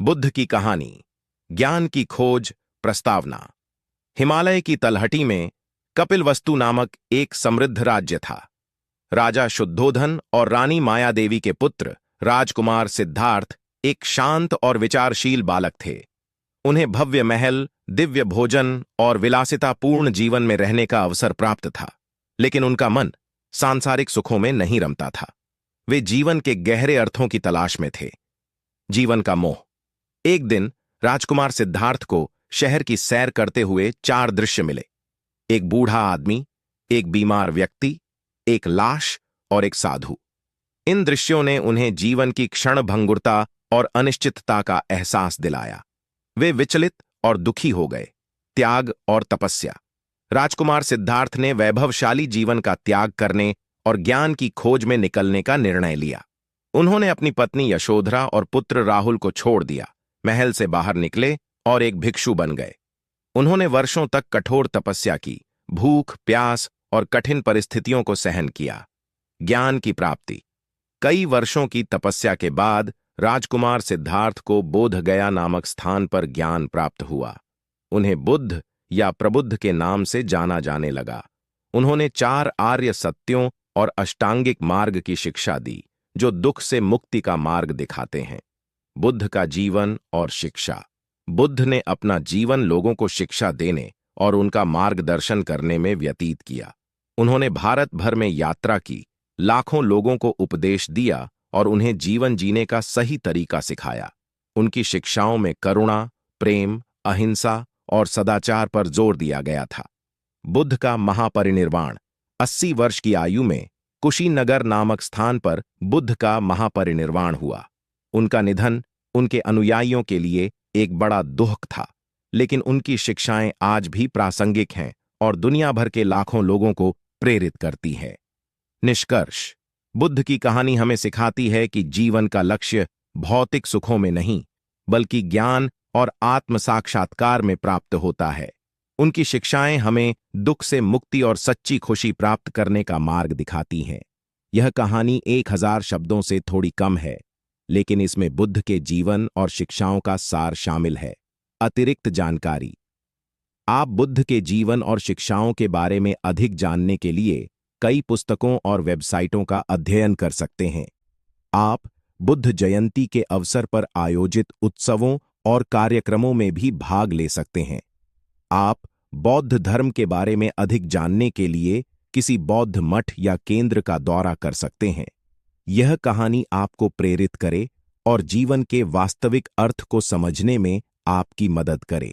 बुद्ध की कहानी। ज्ञान की खोज। प्रस्तावना। हिमालय की तलहटी में कपिलवस्तु नामक एक समृद्ध राज्य था। राजा शुद्धोधन और रानी मायादेवी के पुत्र राजकुमार सिद्धार्थ एक शांत और विचारशील बालक थे। उन्हें भव्य महल, दिव्य भोजन और विलासितापूर्ण जीवन में रहने का अवसर प्राप्त था, लेकिन उनका मन सांसारिक सुखों में नहीं रमता था। वे जीवन के गहरे अर्थों की तलाश में थे। जीवन का मोह। एक दिन राजकुमार सिद्धार्थ को शहर की सैर करते हुए 4 दृश्य मिले। एक बूढ़ा आदमी, एक बीमार व्यक्ति, एक लाश और एक साधु। इन दृश्यों ने उन्हें जीवन की क्षणभंगुरता और अनिश्चितता का एहसास दिलाया। वे विचलित और दुखी हो गए। त्याग और तपस्या। राजकुमार सिद्धार्थ ने वैभवशाली जीवन का त्याग करने और ज्ञान की खोज में निकलने का निर्णय लिया। उन्होंने अपनी पत्नी यशोधरा और पुत्र राहुल को छोड़ दिया, महल से बाहर निकले और एक भिक्षु बन गए। उन्होंने वर्षों तक कठोर तपस्या की, भूख, प्यास और कठिन परिस्थितियों को सहन किया। ज्ञान की प्राप्ति। कई वर्षों की तपस्या के बाद राजकुमार सिद्धार्थ को बोधगया नामक स्थान पर ज्ञान प्राप्त हुआ। उन्हें बुद्ध या प्रबुद्ध के नाम से जाना जाने लगा। उन्होंने 4 आर्य सत्यों और अष्टांगिक मार्ग की शिक्षा दी, जो दुख से मुक्ति का मार्ग दिखाते हैं। बुद्ध का जीवन और शिक्षा। बुद्ध ने अपना जीवन लोगों को शिक्षा देने और उनका मार्गदर्शन करने में व्यतीत किया। उन्होंने भारत भर में यात्रा की, लाखों लोगों को उपदेश दिया और उन्हें जीवन जीने का सही तरीका सिखाया। उनकी शिक्षाओं में करुणा, प्रेम, अहिंसा और सदाचार पर जोर दिया गया था। बुद्ध का महापरिनिर्वाण। 80 वर्ष की आयु में कुशीनगर नामक स्थान पर बुद्ध का महापरिनिर्वाण हुआ। उनका निधन उनके अनुयायियों के लिए एक बड़ा दुख था, लेकिन उनकी शिक्षाएं आज भी प्रासंगिक हैं और दुनिया भर के लाखों लोगों को प्रेरित करती हैं। निष्कर्ष। बुद्ध की कहानी हमें सिखाती है कि जीवन का लक्ष्य भौतिक सुखों में नहीं, बल्कि ज्ञान और आत्म साक्षात्कार में प्राप्त होता है। उनकी शिक्षाएं हमें दुख से मुक्ति और सच्ची खुशी प्राप्त करने का मार्ग दिखाती हैं। यह कहानी 1000 शब्दों से थोड़ी कम है, लेकिन इसमें बुद्ध के जीवन और शिक्षाओं का सार शामिल है। अतिरिक्त जानकारी। आप बुद्ध के जीवन और शिक्षाओं के बारे में अधिक जानने के लिए कई पुस्तकों और वेबसाइटों का अध्ययन कर सकते हैं। आप बुद्ध जयंती के अवसर पर आयोजित उत्सवों और कार्यक्रमों में भी भाग ले सकते हैं। आप बौद्ध धर्म के बारे में अधिक जानने के लिए किसी बौद्ध मठ या केंद्र का दौरा कर सकते हैं। यह कहानी आपको प्रेरित करे और जीवन के वास्तविक अर्थ को समझने में आपकी मदद करे।